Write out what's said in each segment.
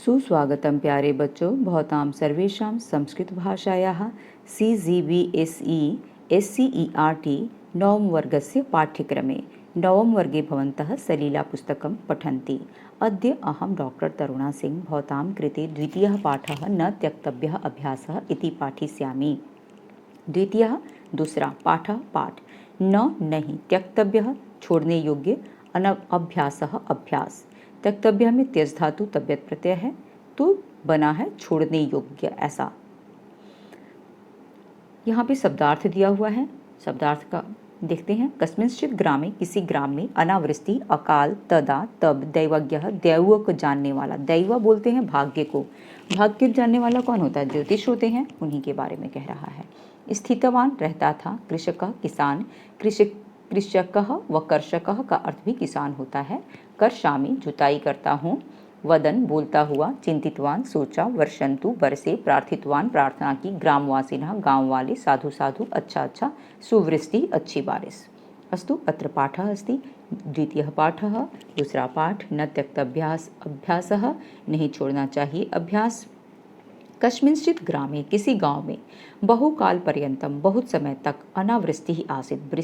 सुस्वागतं प्यारे बच्चों, भवतां सर्वेषां संस्कृतभाषायाः CGBSE SCERT नवमवर्गस्य पाठ्यक्रमे नवमवर्गे भवन्तः सलीलापुस्तकं पठन्ति। अद्य अहं डॉक्टर तरुणा सिंह भवतां कृते द्वितीयः पाठः न त्यक्तव्यः अभ्यासः इति पाठयिष्यामि। द्वितीयः दूसरा पाठ न नहीं त्यक्तव्यः छोड़ने योग्य अभ्यासः अभ्यास। त्यक्तव्य में त्यज धातु तब्यत प्रत्यय है तो बना है छोड़ने योग्य ऐसा। यहाँ पे शब्दार्थ दिया हुआ है, शब्दार्थ का देखते हैं। कस्मिंश्चित ग्रामे किसी ग्राम में अनावृष्टि अकाल तदा तब दैवज्ञः दैव को जानने वाला, दैव बोलते हैं भाग्य को, भाग्य जानने वाला कौन होता है? ज्योतिष होते हैं, उन्हीं के बारे में कह रहा है। स्थितवान रहता था, कृषक किसान, कृषक व कर्षक का अर्थ भी किसान होता है। कर्षामि जुताई करता हूँ, वदन बोलता हुआ, चिंतितवान सोचा, वर्षंतु बरसे, प्रार्थितवान प्रार्थना की, ग्रामवासिनः गांव वाले, साधु साधु अच्छा अच्छा, सुवृष्टि अच्छी बारिश। अस्तु अत्र पाठः अस्ति। द्वितीयः पाठः दूसरा पाठ न त्यक्तव्यास अभ्यासः नहीं छोड़ना चाहिए अभ्यास। कस्मिंश्चित ग्रामे किसी गांव में बहुकाल पर्यंतम बहुत समय तक अनावृष्टि आसीत्।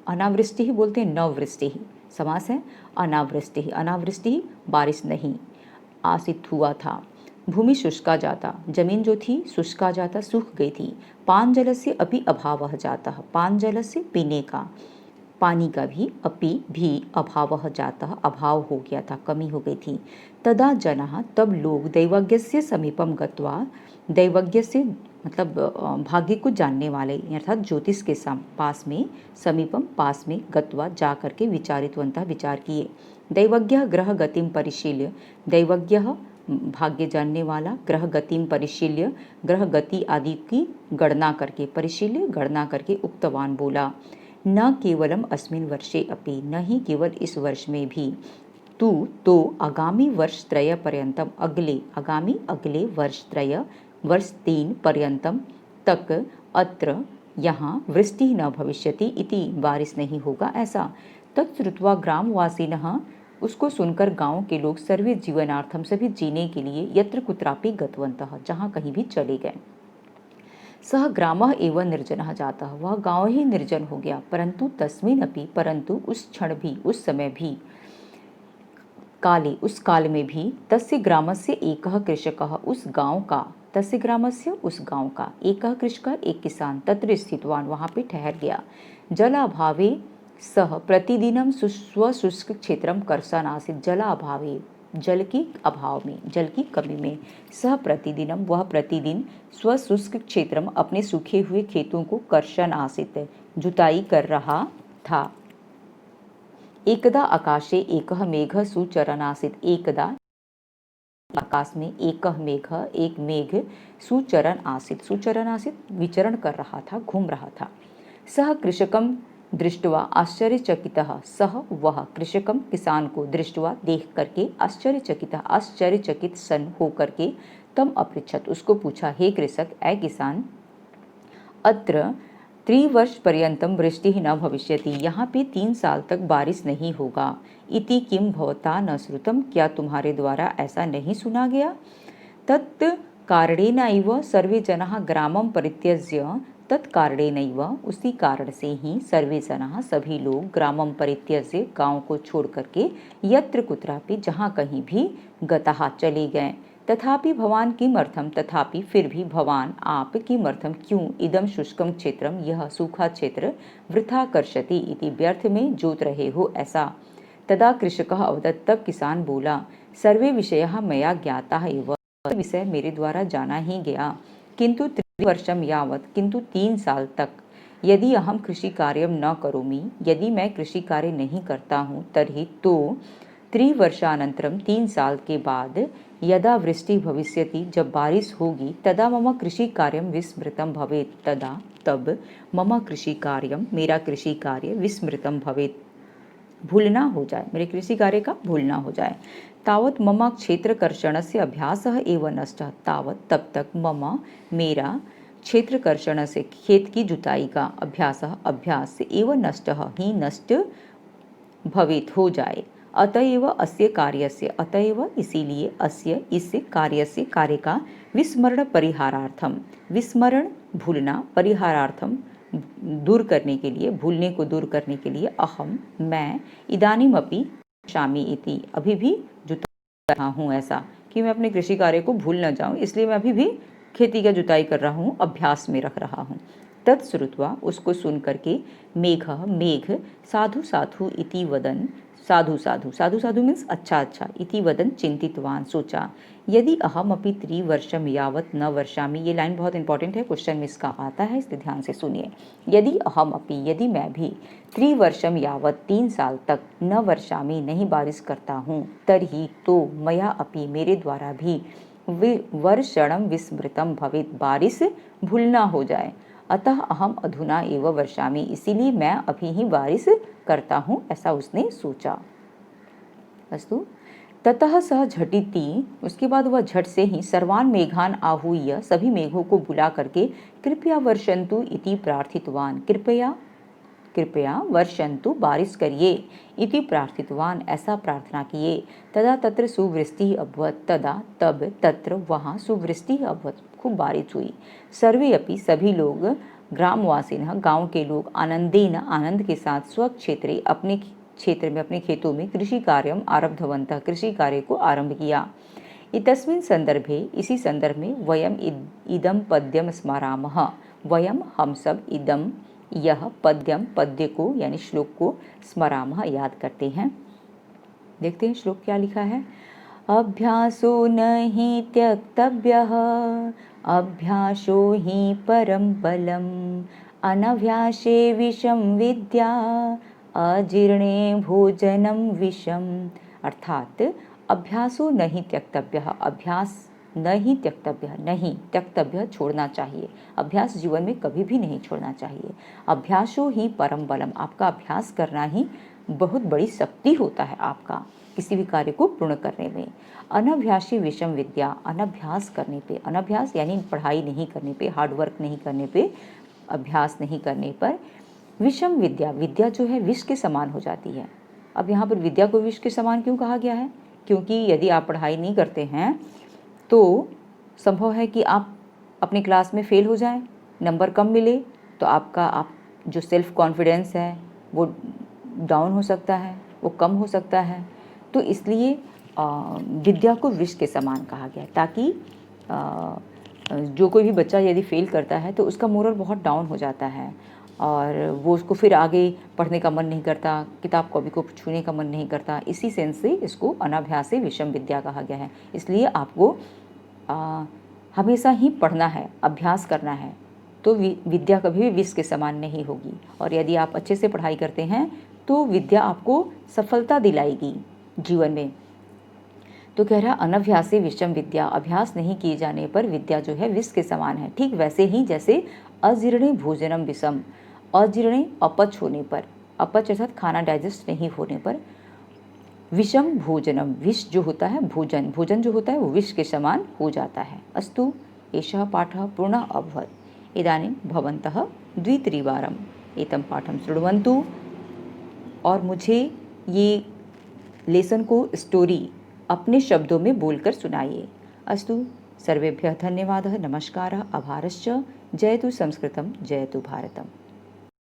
अनावृष्टि बोलते हैं नववृष्टि, समास है अनावृष्टि, अनावृष्टि बारिश नहीं, आसित हुआ था। भूमि शुष्का जाता, जमीन जो थी शुष्का जाता सूख गई थी। पान जल से अपि अभावः जाता, पान जल से पीने का पानी का भी अपि भी अभावः जातः अभाव हो गया था, कमी हो गई थी। तदा जनः तब लोग दैवज्ञस्य समीपम गत्वा, दैवज्ञ से मतलब भाग्य को जानने वाले अर्थात ज्योतिष के पास में, समीपम पास में, गत्वा जा करके विचारितवन्तः विचार किए। दैवज्ञः ग्रह गतिम परिशील्य, दैवज्ञः भाग्य जानने वाला, ग्रह गतिम परिशील्य ग्रह गति आदि की गणना करके, परिशील्य गणना करके, उक्तवान बोला, न केवलम अस्मिन् वर्षे अपि, न ही केवल इस वर्ष में भी, तू तो आगामी वर्ष त्रय पर्यंतम, अगले वर्ष त्रय वर्ष 3 पर्यंतम तक अत्र यहाँ वृष्टि न भविष्यति इति, बारिश नहीं होगा ऐसा। तत्श्रुत्वा ग्रामवासिनः, उसको सुनकर गांव के लोग, सर्वे जीवनार्थम सभी जीने के लिए, यत्र कुत्रापि गतवन्तः जहाँ कहीं भी चले गए। सह ग्रामः एवं निर्जनः जातः, वह गांव ही निर्जन हो गया। परंतु तस्मिन् अपि, परंतु उस क्षण भी, उस समय भी, काले उस काल में भी, तस्य ग्रामस्य एकः कृषकः उस गांव का, तस्य ग्रामस्य उस गांव का, एकः कृषकः एक किसान, तत्र स्थितवान वहाँ पे ठहर गया। जलाभावे सह प्रतिदिनम स्वशुष्क क्षेत्रम कर्षन् आसीत्, जलाभावे जल की अभाव में, जल की कमी में, सह प्रतिदिनम वह प्रतिदिन, स्वशुष्क क्षेत्रम अपने सूखे हुए खेतों को, कर्षन् आसीत् जुताई कर रहा था। एकदा आकाशे एकः मेघः सुचरन् आसीत्, एकदा आकाश में एकः मेघः एक मेघ, सुचरन् आसीत्, सुचरन् आसीत् विचरण कर रहा था, घूम रहा था। सह कृषकम दृष्टवा आश्चर्यचकितः, सह वह कृषकम किसान को, दृष्टवा देख करके, आश्चर्यचकितः आश्चर्यचकित सन हो करके, तम अपृच्छत उसको पूछा, हे कृषक ए किसान, अत्र 3 वर्ष पर्यंतम वृष्टि न भविष्यति, यहाँ पे 3 साल तक बारिश नहीं होगा। इति किम भवता न श्रुतम, क्या तुम्हारे द्वारा ऐसा नहीं सुना गया? तत् कारणेनैव सर्वे जनाः ग्रामं परित्यज्य, तत्कारणेनैव उसी कारण से ही, सर्वे जनाः सभी लोग, ग्रामं परित्यज्य गांव को छोड़ करके, यत्र कुत्रापि जहाँ कहीं भी, गतः चले गए। तथापि भवान किमर्थम, तथापि फिर भी, भवान आप, किमर्थम क्यों, इदम शुष्कम क्षेत्रम यह सूखा क्षेत्र, वृथा कर्षति इति व्यर्थ में जोत रहे हो ऐसा। तदा कृषकः अवदत्, तब किसान बोला, सर्वे विषयाः मया ज्ञाताः एव, विषय मेरे द्वारा जाना ही गया, किंतु 3 वर्षम यावत्, किंतु 3 साल तक, यदि अहम कृषि कार्यम न करोमि, यदि मैं कृषि कार्य नहीं करता हूँ, तर्हि तो 3 वर्षानंतरम 3 साल के बाद, यदा वृष्टि भविष्यति जब बारिश होगी, तदा मम कृषि कार्यम विस्मृतम भवेत्, तदा तब मम कृषि कार्यम मेरा कृषि कार्य विस्मृतम भवेत् भूलना हो जाए, मेरे कृषि कार्य का भूलना हो जाए। तावत मम क्षेत्र कर्षणस्य अभ्यासः एव नष्टः, तावत तब तक मम मेरा क्षेत्र कर्षण से खेत की जुताई का अभ्यास एव नष्टः ही नष्ट भवेत हो जाए। अतएव अस्य कार्यस्य, अतएव इसीलिए, अस्य इस कार्यस्य, कार्य का विस्मरण परिहारार्थम, विस्मरण भूलना, परिहारार्थम दूर करने के लिए, भूलने को दूर करने के लिए, अहम मैं, इदानीमपि शामी इति, अभी भी जुता रहा हूँ, ऐसा कि मैं अपने कृषि कार्य को भूल न जाऊँ, इसलिए मैं अभी भी खेती का जुताई कर रहा हूँ, अभ्यास में रख रहा हूँ। तत्श्रुत्वा, उसको सुन करके, मेघ, मेघ, साधु साधु इति वदन, साधु साधु, साधु साधु मीन्स अच्छा अच्छा, इति वदन चिंतितवान, सोचा, यदि अहम अपि त्रिवर्षम यावत न वर्षामि, ये लाइन बहुत इंपॉर्टेंट है, क्वेश्चन में इसका आता है, इसलिए ध्यान से सुनिए। यदि अहम अपि, यदि मैं भी, त्रिवर्षम यावत 3 साल तक, न वर्षामि नहीं बारिश करता हूँ, तरही तो मया अपि, मेरे द्वारा भी, वर्षणम विस्मृतम भवेत्, बारिश भूलना हो जाए, अतः अहम अधुना एव वर्षामि, इसीलिए मैं अभी ही बारिश करता हूँ, ऐसा उसने सोचा। अस्तु, ततः सह झटिति, उसके बाद वह झट से ही, सर्वान मेघान आहूय, सभी मेघों को बुला करके, कृपया वर्षन्तु इति प्रार्थितवान, कृपया, कृपया वर्षन्तु, बारिश करिए, इति प्रार्थितवान, ऐसा प्रार्थना किए। तदा तत्र सुवृष्टि अभवत्, तदा तब, तत्र वहाँ, सुवृष्टि अभवत्, खूब बारिश हुई। सर्वे अपि, सभी लोग, ग्रामवासिनः, गांव के लोग, आनंदेन, आनंद के साथ, स्वक्षेत्रे, अपने क्षेत्र में, अपने खेतों में, कृषि कार्यम आरब्धवन्तः, कृषि कार्य को आरंभ किया। इतस्मिन् संदर्भे, इसी संदर्भ में, वयम इदम पद्यम स्मरामः, वयम, हम सब, इदम, यह, पद्यम, पद्य को यानी श्लोक को, स्मरामः, याद करते हैं। देखते हैं श्लोक क्या लिखा है। अभ्यासो नहि त्यक्तव्यः, अभ्यासो हि परम बलम, अनभ्यासे विषम विद्या, अजीर्णे भोजनम विषम। अर्थात अभ्यासो नहीं त्यक्तव्यः, अभ्यास नहीं त्यक्तव्य, नहीं त्यक्तव्य, छोड़ना चाहिए, अभ्यास जीवन में कभी भी नहीं छोड़ना चाहिए। अभ्यासो ही परम बलम, आपका अभ्यास करना ही बहुत बड़ी शक्ति होता है आपका किसी भी कार्य को पूर्ण करने में। अनभ्यासी विषम विद्या, अनभ्यास करने पे, अनभ्यास यानी पढ़ाई नहीं करने पे, हार्डवर्क नहीं करने पे, अभ्यास नहीं करने पर, विषम विद्या, विद्या जो है विष के समान हो जाती है। अब यहाँ पर विद्या को विष के समान क्यों कहा गया है? क्योंकि यदि आप पढ़ाई नहीं करते हैं तो संभव है कि आप अपनी क्लास में फेल हो जाएं, नंबर कम मिले तो आप जो सेल्फ कॉन्फिडेंस है वो डाउन हो सकता है, वो कम हो सकता है। तो इसलिए विद्या को विष के समान कहा गया, ताकि जो कोई भी बच्चा यदि फेल करता है तो उसका मोरल बहुत डाउन हो जाता है और वो उसको फिर आगे पढ़ने का मन नहीं करता, किताब कॉपी को छूने का मन नहीं करता। इसी सेंस से इसको अनाभ्यासे विषम विद्या कहा गया है। इसलिए आपको हमेशा ही पढ़ना है, अभ्यास करना है, तो विद्या कभी भी विष के समान नहीं होगी। और यदि आप अच्छे से पढ़ाई करते हैं तो विद्या आपको सफलता दिलाएगी जीवन में। तो कह रहा अनभ्यासे विषम विद्या, अभ्यास नहीं किए जाने पर विद्या जो है विष के समान है। ठीक वैसे ही जैसे अजीर्णे भोजनम विषम, अजीर्णे अपच होने पर, अपच अर्थात खाना डाइजेस्ट नहीं होने पर, विषम भोजनम, विष जो होता है भोजन, भोजन जो होता है वो विष के समान हो जाता है। अस्तु, एषः पाठः पूर्णः अभवत्। इदानीं भवन्तः द्वित्रिवारम् एतं पाठं शृण्वन्तु और मुझे ये लेसन को, स्टोरी अपने शब्दों में बोलकर सुनाइए। अस्तु, सर्वेभ्यः धन्यवादः, नमस्कारः, आभारश्च। जयतु संस्कृतं, जयतु भारतम्।